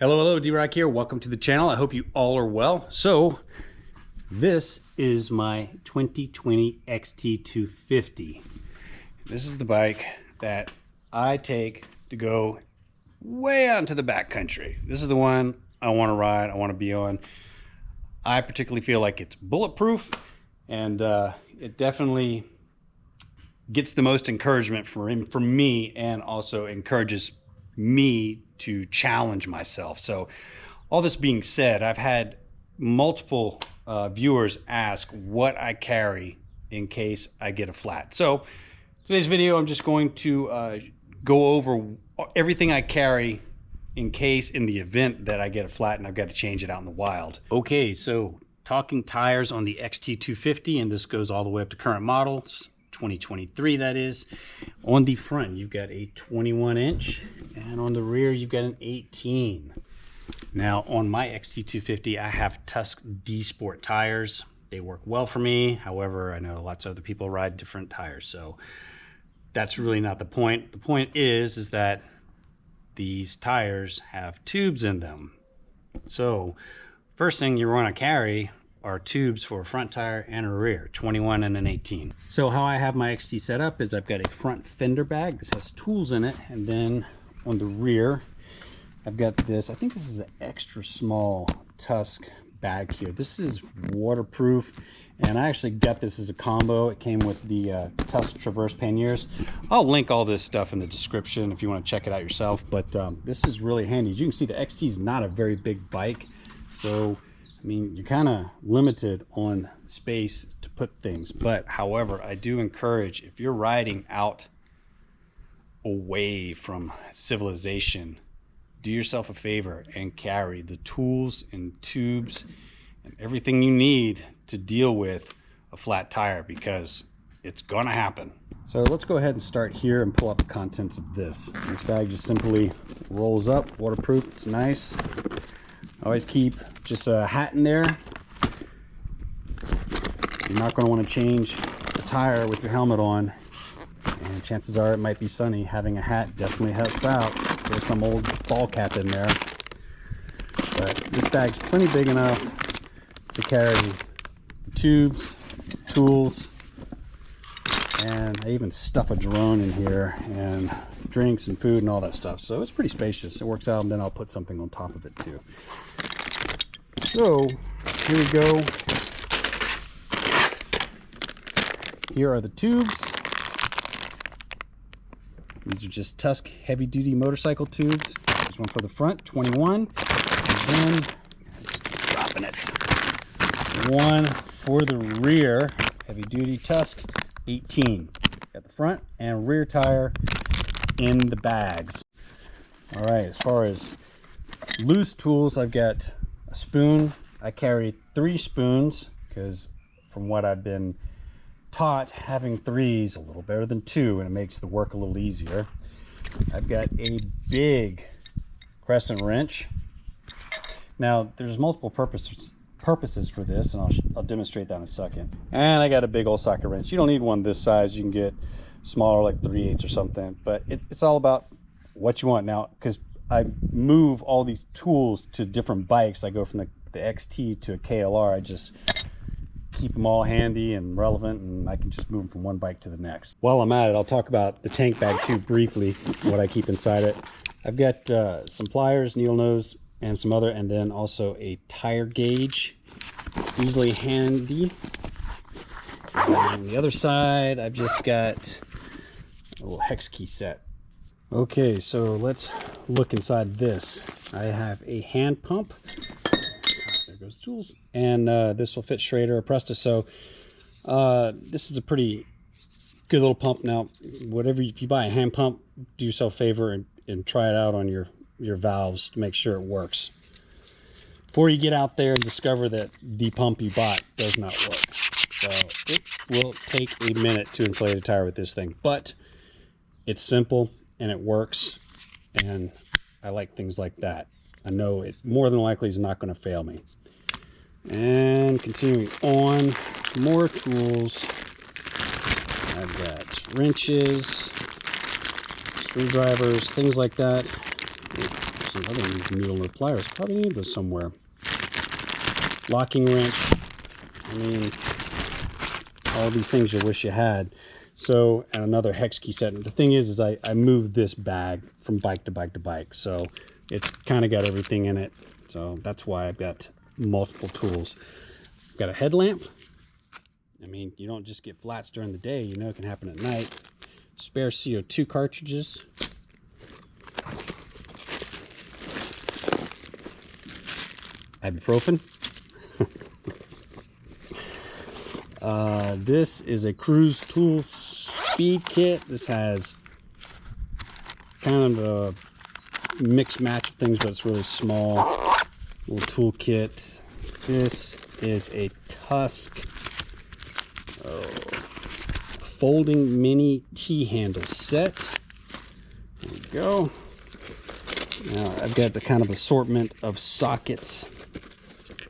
Hello, D-Rock here. Welcome to the channel. I hope you all are well. So, this is my 2020 XT250. This is the bike that I take to go way out into the backcountry. This is the one I want to ride, I want to be on. I particularly feel like it's bulletproof, and it definitely gets the most encouragement from me, and also encourages me to challenge myself. So all this being said, I've had multiple viewers ask what I carry in case I get a flat. So today's video, I'm just going to go over everything I carry in the event that I get a flat and I've got to change it out in the wild. Okay, so talking tires on the XT250, and this goes all the way up to current models, 2023 that is. On the front, you've got a 21-inch, and on the rear, you've got an 18. Now, on my XT250, I have Tusk D Sport tires. They work well for me. However, I know lots of other people ride different tires, so that's really not the point. The point is that these tires have tubes in them. So, first thing you want to carry are tubes for a front tire and a rear, 21 and an 18. So how I have my XT set up is I've got a front fender bag. This has tools in it, and then on the rear, I've got this. I think this is the extra small Tusk bag here. This is waterproof, and I actually got this as a combo. It came with the Tusk Traverse panniers. I'll link all this stuff in the description if you want to check it out yourself, but this is really handy. As you can see, the XT is not a very big bike, so I mean, you're kind of limited on space to put things. But however, I do encourage, if you're riding out away from civilization, do yourself a favor and carry the tools and tubes and everything you need to deal with a flat tire, because it's gonna happen. So let's go ahead and start here and pull up the contents of this. This bag just simply rolls up, waterproof, it's nice. Always keep just a hat in there. You're not going to want to change the tire with your helmet on, and chances are it might be sunny. Having a hat definitely helps out. There's some old ball cap in there, but this bag's plenty big enough to carry the tubes, tools, and I even stuff a drone in here, and drinks and food and all that stuff. So it's pretty spacious. It works out, and then I'll put something on top of it too. So here we go. Here are the tubes. These are just Tusk heavy duty motorcycle tubes. There's one for the front, 21, and then just keep dropping it. One for the rear, heavy duty Tusk, 18. Got the front and rear tire in the bags. All right, as far as loose tools, I've got a spoon. I carry 3 spoons because from what I've been taught, having 3 is a little better than 2, and it makes the work a little easier. I've got a big crescent wrench. Now there's multiple purposes for this, and I'll demonstrate that in a second. And I got a big old socket wrench. You don't need one this size. You can get smaller, like 3/8 or something, but it's all about what you want. Now, because I move all these tools to different bikes, I go from the XT to a KLR, I just keep them all handy and relevant, and I can just move them from one bike to the next. While I'm at it, I'll talk about the tank bag too briefly, what I keep inside it. I've got some pliers, needle nose, and some other, and then also a tire gauge, easily handy. And on the other side, I've just got a little hex key set. Okay, so let's look inside this. I have a hand pump. There goes the tools. And this will fit Schrader or Presta. So this is a pretty good little pump. Now, if you buy a hand pump, do yourself a favor and try it out on your valves to make sure it works, before you get out there and discover that the pump you bought does not work. So it will take a minute to inflate a tire with this thing, but it's simple and it works, and I like things like that. I know it more than likely is not going to fail me. And continuing on, more tools. I've got wrenches, screwdrivers, things like that. some other needle nose pliers. Probably need those somewhere. Locking wrench. I mean, all these things you wish you had. So, and another hex key set. And the thing is I moved this bag from bike to bike to bike. So it's kind of got everything in it. So that's why I've got multiple tools. I've got a headlamp. I mean, you don't just get flats during the day. You know it can happen at night. Spare CO2 cartridges. Ibuprofen. This is a Cruise Tool Speed Kit. This has kind of a mixed match of things, but it's really small. Little tool kit. This is a Tusk folding mini T-handle set. There we go. Now I've got the kind of assortment of sockets.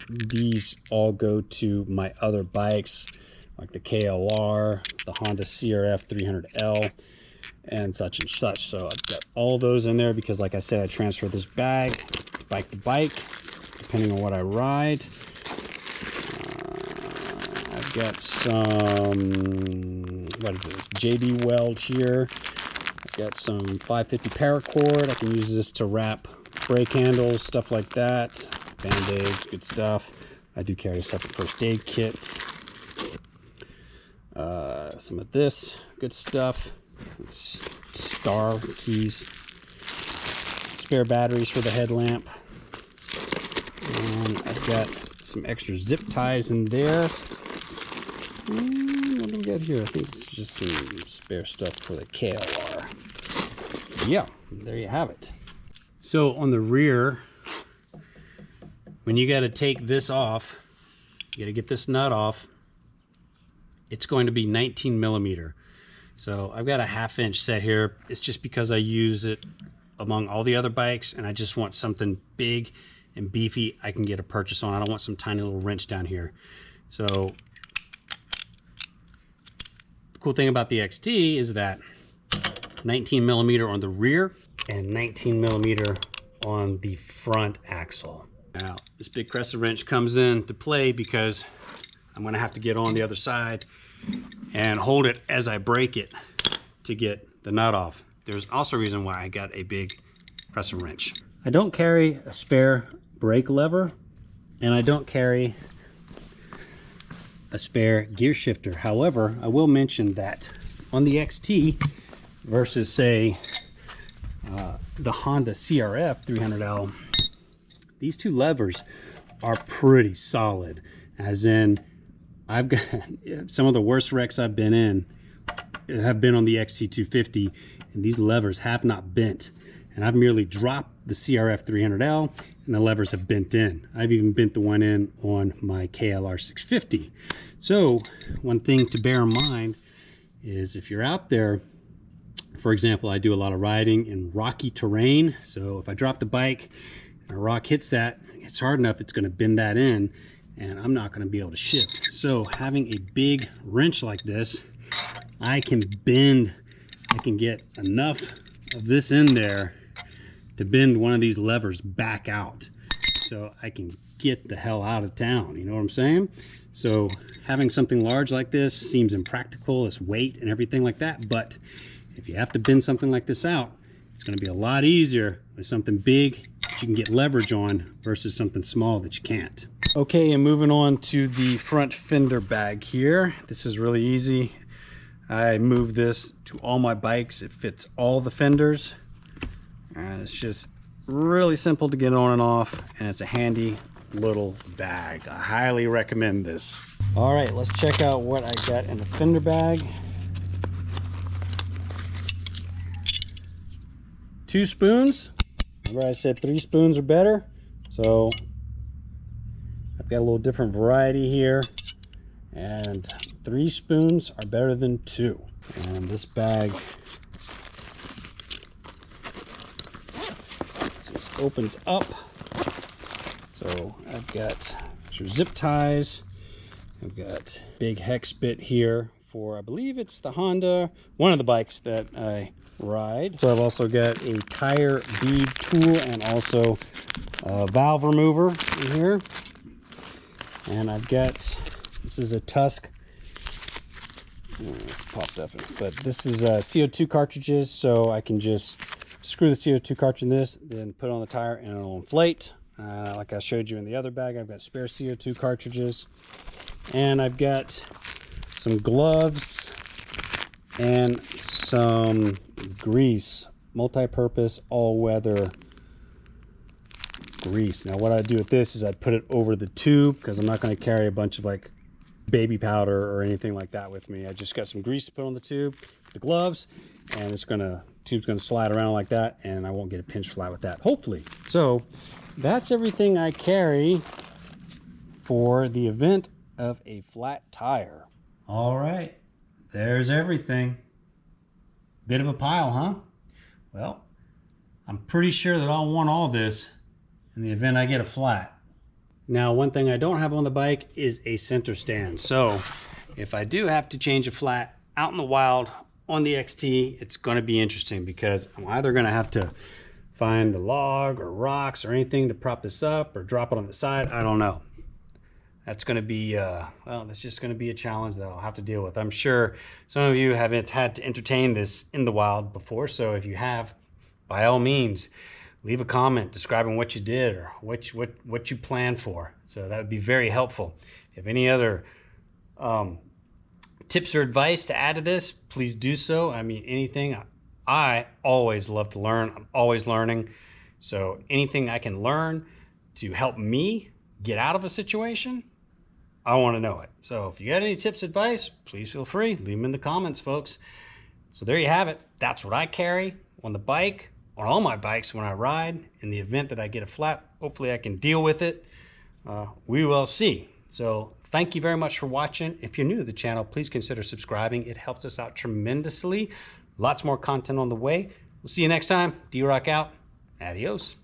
These all go to my other bikes, like the KLR, the Honda CRF 300L, and such and such. So I've got all those in there because, like I said, I transfer this bag bike to bike, depending on what I ride. I've got some, what is this, JB Weld here. I've got some 550 paracord. I can use this to wrap brake handles, stuff like that. Band-aids, good stuff. I do carry a separate first aid kit. Some of this, good stuff. Star keys. Spare batteries for the headlamp. And I've got some extra zip ties in there. What do we got here? I think it's just some spare stuff for the KLR. Yeah, there you have it. So on the rear, when you got to take this off, you got to get this nut off. It's going to be 19 millimeter. So I've got a 1/2 inch set here. It's just because I use it among all the other bikes and I just want something big and beefy I can get a purchase on. I don't want some tiny little wrench down here. So the cool thing about the XT is that 19 millimeter on the rear and 19 millimeter on the front axle. Now this big crescent wrench comes into play because I'm going to have to get on the other side and hold it as I break it to get the nut off. There's also a reason why I got a big crescent wrench. I don't carry a spare brake lever and I don't carry a spare gear shifter. However, I will mention that on the XT versus say the Honda CRF 300L, these two levers are pretty solid, as in I've got some of the worst wrecks I've been in have been on the XT250 and these levers have not bent, and I've merely dropped the CRF 300L and the levers have bent in. I've even bent the one in on my KLR 650. So one thing to bear in mind is if you're out there, for example, I do a lot of riding in rocky terrain, so if I drop the bike and a rock hits that, it's hard enough, it's going to bend that in and I'm not going to be able to shift. So having a big wrench like this, I can get enough of this in there to bend one of these levers back out so I can get the hell out of town, you know what I'm saying? So having something large like this seems impractical, its weight and everything like that, but if you have to bend something like this out, it's going to be a lot easier with something big that you can get leverage on versus something small that you can't. Okay, and moving on to the front fender bag here. This is really easy. I move this to all my bikes. It fits all the fenders. And it's just really simple to get on and off, and it's a handy little bag. I highly recommend this. All right, let's check out what I got in the fender bag. 2 spoons. Remember I said 3 spoons are better, so I've got a little different variety here, and 3 spoons are better than 2. And this bag just opens up. So I've got your zip ties, I've got big hex bit here for, I believe it's the Honda, one of the bikes that I ride. So I've also got a tire bead tool and also a valve remover in here. And I've got, this is a Tusk, it's popped up, but this is CO2 cartridges, so I can just screw the CO2 cartridge in this, then put it on the tire and it'll inflate. Like I showed you in the other bag, I've got spare CO2 cartridges. And I've got some gloves and some grease, multi-purpose all-weather grease. Now what I do with this is I put it over the tube because I'm not going to carry a bunch of like baby powder or anything like that with me. I just got some grease to put on the tube, the gloves, and tube's gonna slide around like that, and I won't get a pinch flat with that, hopefully. So that's everything I carry for the event of a flat tire. All right, there's everything. Bit of a pile, huh? Well, I'm pretty sure that I'll want all this in the event I get a flat. Now, one thing I don't have on the bike is a center stand. So if I do have to change a flat out in the wild on the XT, it's gonna be interesting because I'm either gonna have to find a log or rocks or anything to prop this up or drop it on the side. I don't know. That's gonna be, well, that's just gonna be a challenge that I'll have to deal with. I'm sure some of you haven't had to entertain this in the wild before. So if you have, by all means, leave a comment describing what you did or what you planned for. So that would be very helpful. If you have any other tips or advice to add to this, please do so. I mean, anything. I always love to learn. I'm always learning. So anything I can learn to help me get out of a situation, I want to know it. So if you got any tips, advice, please feel free. Leave them in the comments, folks. So there you have it. That's what I carry on the bike, on all my bikes when I ride. In the event that I get a flat, hopefully I can deal with it. We will see. So thank you very much for watching. If you're new to the channel, please consider subscribing. It helps us out tremendously. Lots more content on the way. We'll see you next time. D-Rock out. Adios.